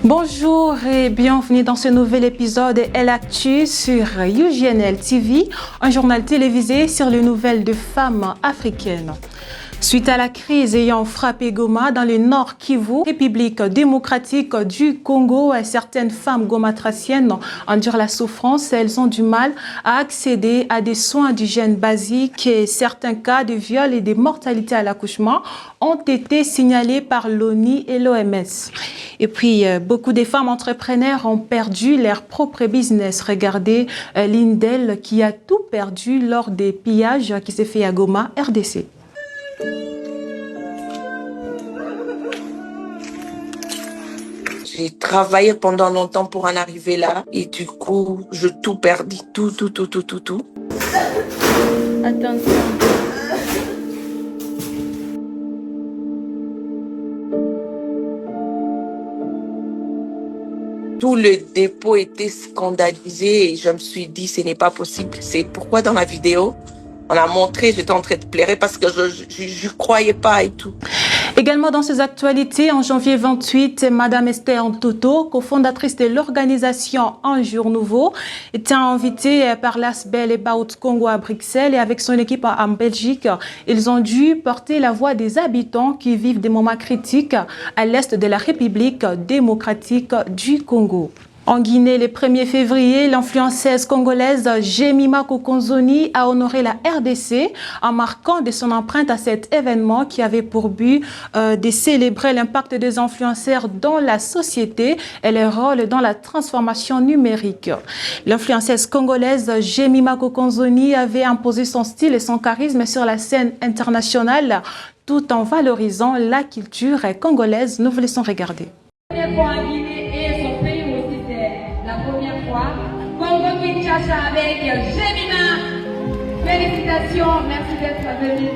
Bonjour et bienvenue dans ce nouvel épisode Elle Actu sur UJNL TV, un journal télévisé sur les nouvelles de femmes africaines. Suite à la crise ayant frappé Goma dans le nord Kivu, République démocratique du Congo, certaines femmes gomatraciennes endurent la souffrance. Elles ont du mal à accéder à des soins d'hygiène basiques et certains cas de viol et de mortalité à l'accouchement ont été signalés par l'ONU et l'OMS. Et puis, beaucoup de femmes entrepreneurs ont perdu leur propre business. Regardez Lindel qui a tout perdu lors des pillages qui s'est fait à Goma, RDC. J'ai travaillé pendant longtemps pour en arriver là et du coup, je tout perdis, tout. Attention. Tout le dépôt était scandalisé et je me suis dit, ce n'est pas possible. C'est pourquoi dans la vidéo, on a montré, j'étais en train de pleurer parce que je croyais pas et tout. Également dans ces actualités, en janvier 28, Madame Esther Ntoto, cofondatrice de l'organisation Un Jour Nouveau, était invitée par l'ASBEL et Baout Congo à Bruxelles et avec son équipe en Belgique, ils ont dû porter la voix des habitants qui vivent des moments critiques à l'est de la République démocratique du Congo. En Guinée, le 1er février, l'influenceuse congolaise Jemima Kokonzoni a honoré la RDC en marquant de son empreinte à cet événement qui avait pour but de célébrer l'impact des influenceurs dans la société et leur rôle dans la transformation numérique. L'influenceuse congolaise Jemima Kokonzoni avait imposé son style et son charisme sur la scène internationale tout en valorisant la culture congolaise. Nous vous laissons regarder. Congo-Kinshasa avec Jemima. Félicitations, merci d'être venu.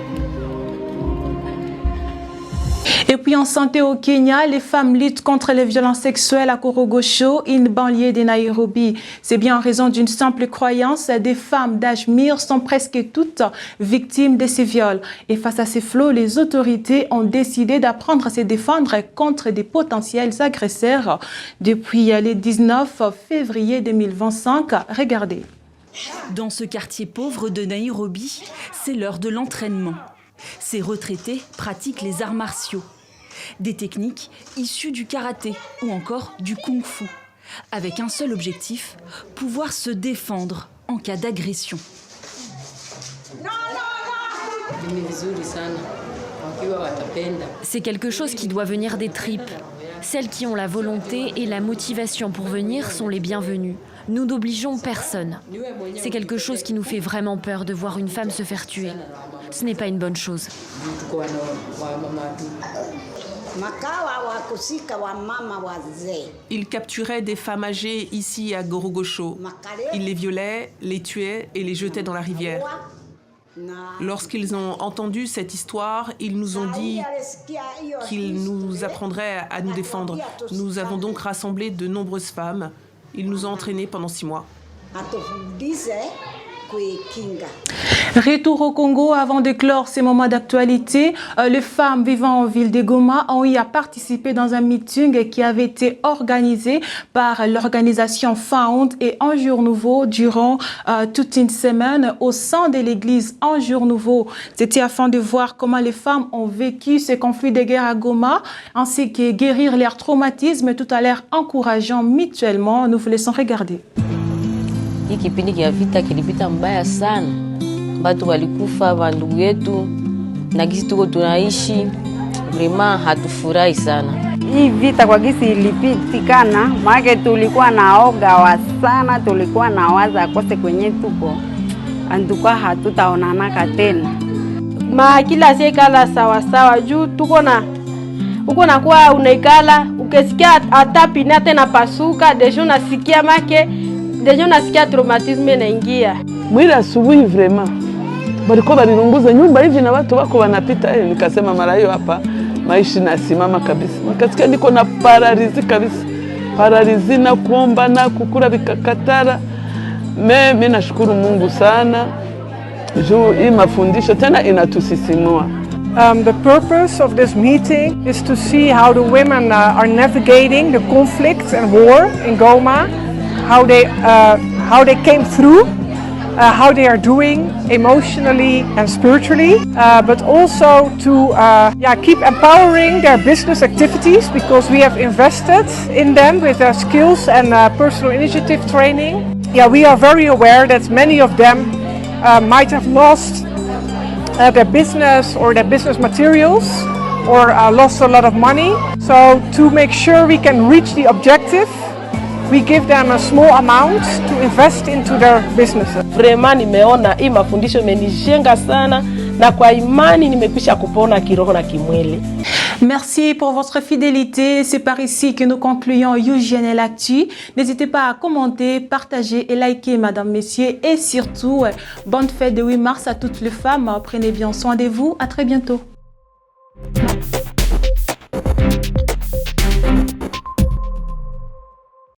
Et puis en santé au Kenya, les femmes luttent contre les violences sexuelles à Korogosho, une banlieue de Nairobi. C'est bien en raison d'une simple croyance, des femmes d'âge mûr sont presque toutes victimes de ces viols. Et face à ces fléaux, les autorités ont décidé d'apprendre à se défendre contre des potentiels agresseurs. Depuis le 19 février 2025, regardez. Dans ce quartier pauvre de Nairobi, c'est l'heure de l'entraînement. Ces retraités pratiquent les arts martiaux, des techniques issues du karaté ou encore du kung-fu, avec un seul objectif, pouvoir se défendre en cas d'agression. C'est quelque chose qui doit venir des tripes. Celles qui ont la volonté et la motivation pour venir sont les bienvenues. Nous n'obligeons personne. C'est quelque chose qui nous fait vraiment peur de voir une femme se faire tuer. Ce n'est pas une bonne chose. Ils capturaient des femmes âgées ici à Gorogosho. Ils les violaient, les tuaient et les jetaient dans la rivière. Lorsqu'ils ont entendu cette histoire, ils nous ont dit qu'ils nous apprendraient à nous défendre. Nous avons donc rassemblé de nombreuses femmes. Ils nous ont entraînés pendant 6 mois. Retour au Congo, avant de clore ces moments d'actualité, les femmes vivant en ville de Goma ont eu à participer dans un meeting qui avait été organisé par l'organisation Found et Un Jour Nouveau durant toute une semaine au sein de l'église Un Jour Nouveau. C'était afin de voir comment les femmes ont vécu ce conflit de guerre à Goma, ainsi que guérir leurs traumatismes tout à l'heure encourageant mutuellement. Nous vous laissons regarder. Kipindi kia vita kilipita mbaya sana, watu walikufa, wandugu yetu, na gisi tuko tunaishi, vraiment hatufurahi sana. Hii vita kwa gisi ilipitikana, maana tulikuwa naoga sana, tulikuwa nawaza kose kwenye tuko, anduka hatutaonana tena. Kila sekala sawa sawa juu tuko na uko na kwa unaikala, ukisikia hata pinate na pasuka, deja unasikia make deja nasikia traumatisme inaingia. Mwili asubuhi vraiment walikuwa walirunguza nyumba hivi na watu wako wanapita, nikasema mara hiyo hapa maisha nasimama kabisa. Nikasikia niko na paralizi kabisa. Paralizi na kuomba na kukula vikakatara. Mimi nashukuru Mungu sana. Juu hii mafundisho tena inatusisimua. The purpose of this meeting is to see how the women are navigating the conflict and war in Goma, how they came through, how they are doing emotionally and spiritually, but also to keep empowering their business activities, because we have invested in them with their skills and personal initiative training. We are very aware that many of them might have lost their business or their business materials, or lost a lot of money. So to make sure we can reach the objective, we give them a small amount to invest into their businesses. Vraiment nimeona hii mafundisho imenijenga sana, na kwa imani nimekwisha kupona kiroho na kimwili. Merci pour votre fidélité. C'est par ici que nous concluons UJNL Actu. N'hésitez pas à commenter, partager et liker, madame, messieurs. Et surtout, bonne fête de 8 mars à toutes les femmes. Prenez bien soin de vous. À très bientôt.